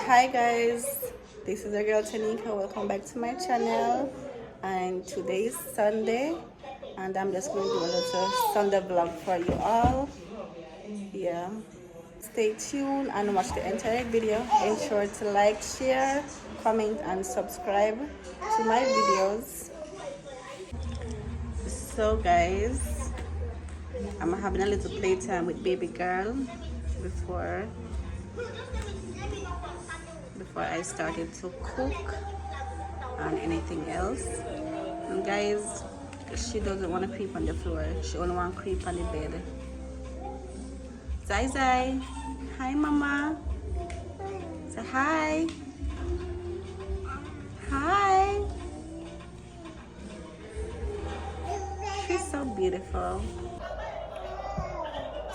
Hi guys, this is your girl Tanika. Welcome back to my channel. And today is Sunday, and I'm just going to do a little Sunday vlog for you all. Yeah, stay tuned and watch the entire video. Ensure to like, share, comment, and subscribe to my videos. So guys, I'm having a little playtime with baby girl before I started to cook and anything else. And guys, she doesn't want to creep on the floor. She only want to creep on the bed. Zai Zai, hi mama. Say hi. Hi. She's so beautiful.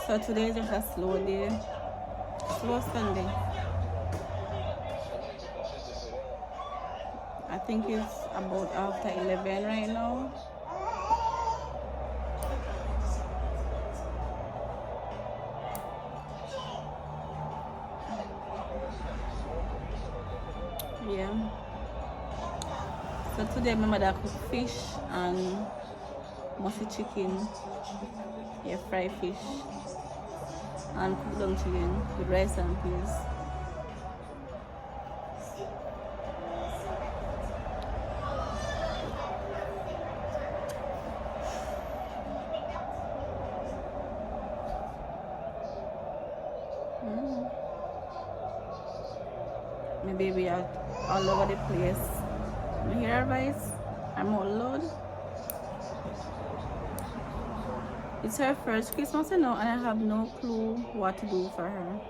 So today is just a slow day. Slow Sunday. I think it's about after 11 right now. Yeah. So today my mother cooked fish and musty chicken. Yeah, fried fish and cooked down chicken with rice and peas. My baby out all over the place. You hear her voice? I'm all loud. It's her first Christmas, you know, and I have no clue what to do for her.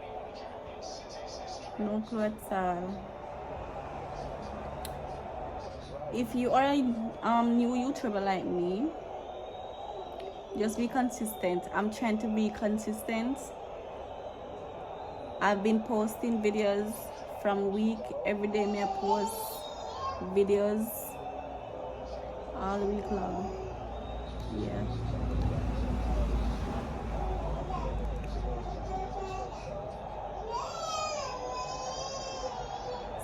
No clue at all. If you are a new YouTuber like me, just be consistent. I'm trying to be consistent. I've been posting videos from week. Every day I post videos all week long. Yeah.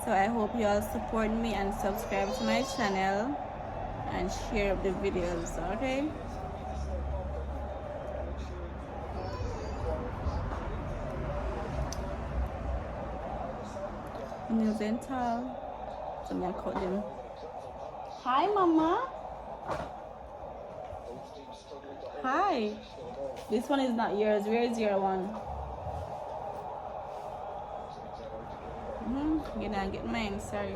So I hope you all support me and subscribe to my channel and share the videos, okay? News and tall. So I'm gonna call them. Hi, mama. Hi. This one is not yours. Where is your one? You didn't get mine. Sorry.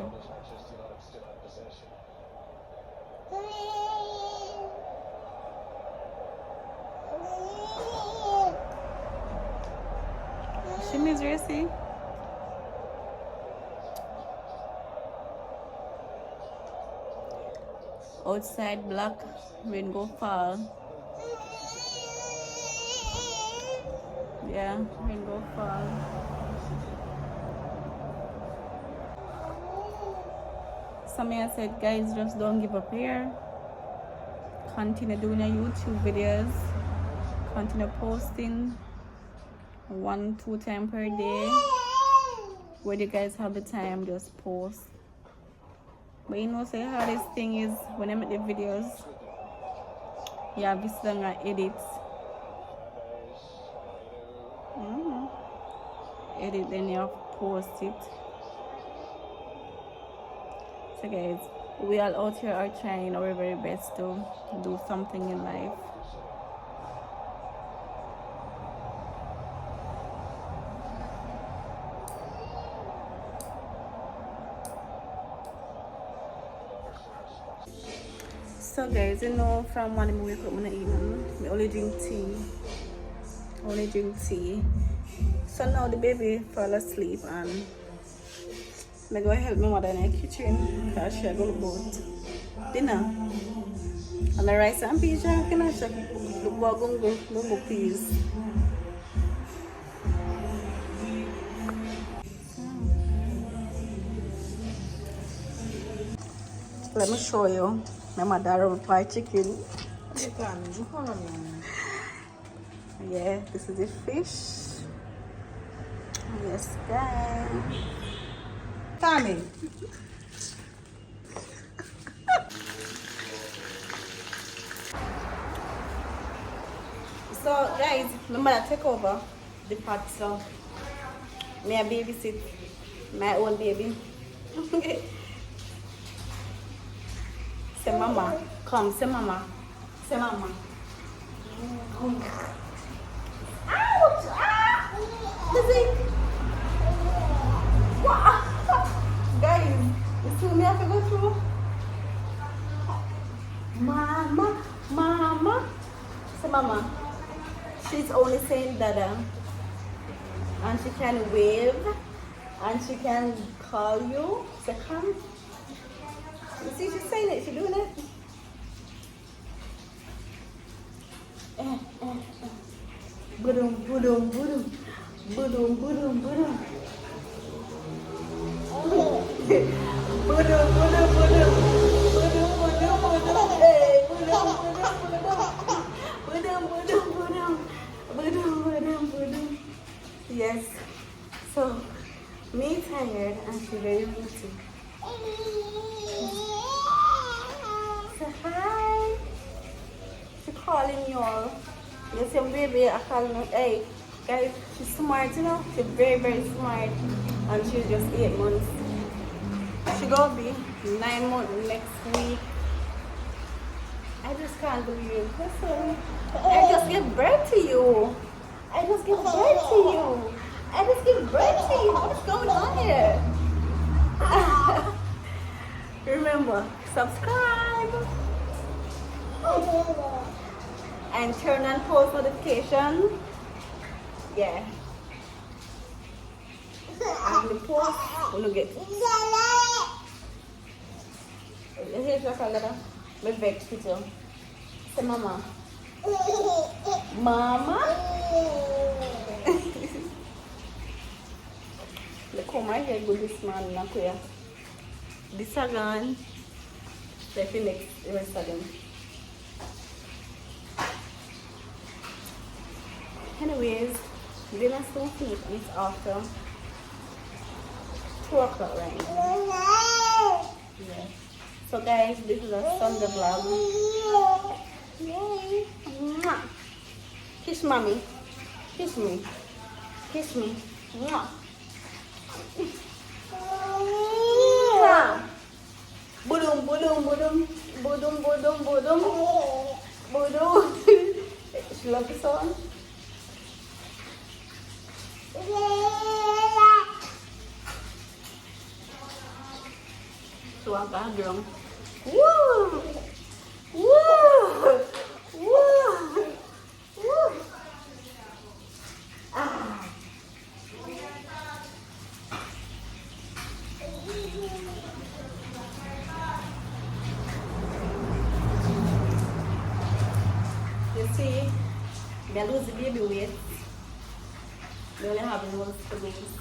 She means Racy. Outside black, rain go fall. Yeah, rain go fall. Somebody said, guys, just don't give up here. Continue doing your YouTube videos. Continue posting 1-2 times per day. Where you guys have the time, just post. But you know, say hardest thing is when I make the videos, you have this long edit. Edit, then you have to post it. So guys, we all out here are trying our very best to do something in life. So guys, you know, from when I wake up in the evening, I only drink tea. So now the baby fall asleep and I go help my mother in the kitchen because she go to boat dinner. And the rice and peas, can I check the gungo peas. Let me show you my mother fried chicken. Yeah, this is the fish. Yes, guys. Tommy. So, guys, my mother take over the pot, so may I babysit my own baby. Say mama, come, say mama, say mama. Ouch! Ah! Lizzie! What? Guys, you see me have to go through? Mama, mama. Say mama. She's only saying dada. And she can wave. And she can call you. Say come. You see, she's saying it. She's doing it. Budum, budum, budum. Budum, budum, budum. Budum, budum, budum. Budum, budum, budum. Hey, budum, budum, budum. Budum, budum, budum. Budum, budum, budum. Yes. So, me tired and she very witty. Say hi. She calling you all. You see, baby, I call her. Hey, guys, she's smart, you know. She's very, very smart. And she's just 8 months. She gonna be 9 months next week. I just can't believe. Listen, I just give birth to you. I just give birth to you. I just give birth to you. What's going on here? Remember, subscribe. And turn on post notification. Yeah. And the post when you get. Here's your calendar. Me vex with you. Say mama. Mama. Look how my hair good this man now here. This again. Let's next the rest of them. Anyways, dinner still finished and it's after 2 o'clock right now. Yeah. So guys, this is a Sunday vlog. Yay! Mwah. Kiss mommy. Kiss me. Kiss me. Mwah. Mwah. Budum, budum, budum. Budum, budum, budum. Budum. She loves the song. So I'm back drum. Woo! Woo! Woo! Woo! Ah. You see, I lose the baby weight. They only have the ones to lose.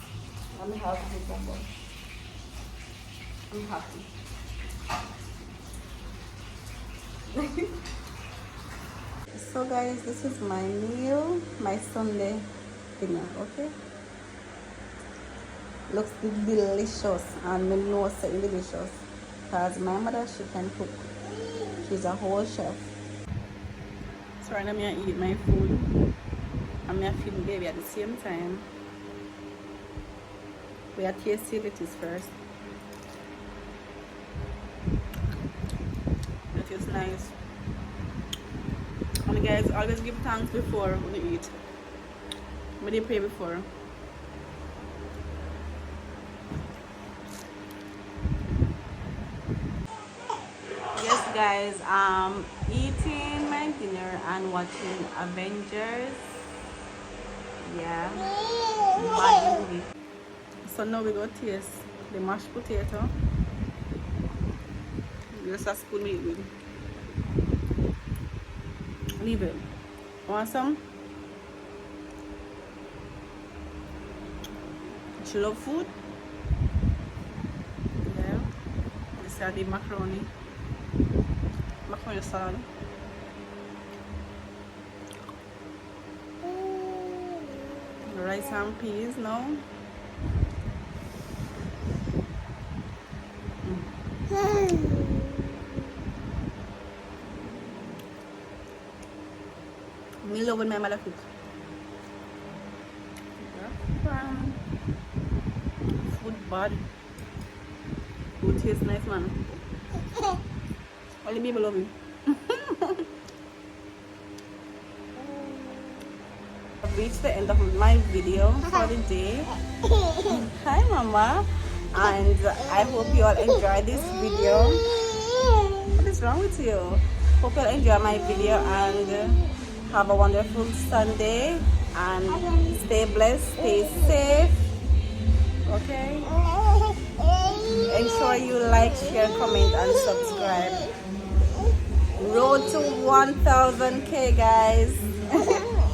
I'm happy with them. I'm happy. So guys, this is my meal, my Sunday dinner, okay? Looks delicious and I know it's delicious because my mother, she can cook. She's a whole chef. So right now I eat my food and I feed the baby at the same time. We are tasting it first. It is nice. And guys, always give thanks before when you eat. When you pray before. Yes guys, eating my dinner and watching Avengers. Yeah. Bad movie. So now we go taste the mashed potato. Just a spoon with it. Leave it. Want some? She love food? Yeah. This is the macaroni. Macaroni salad. rice and peas now. Me love when my mother cook. Food bad. Food tastes nice, man. All the people love it. I've reached the end of my video for the day. Hi, Mama. And I hope you all enjoyed this video. What is wrong with you? Hope you all enjoy my video and have a wonderful Sunday. And stay blessed, stay safe. Okay? Ensure you like, share, comment, and subscribe. Road to 1000K, guys.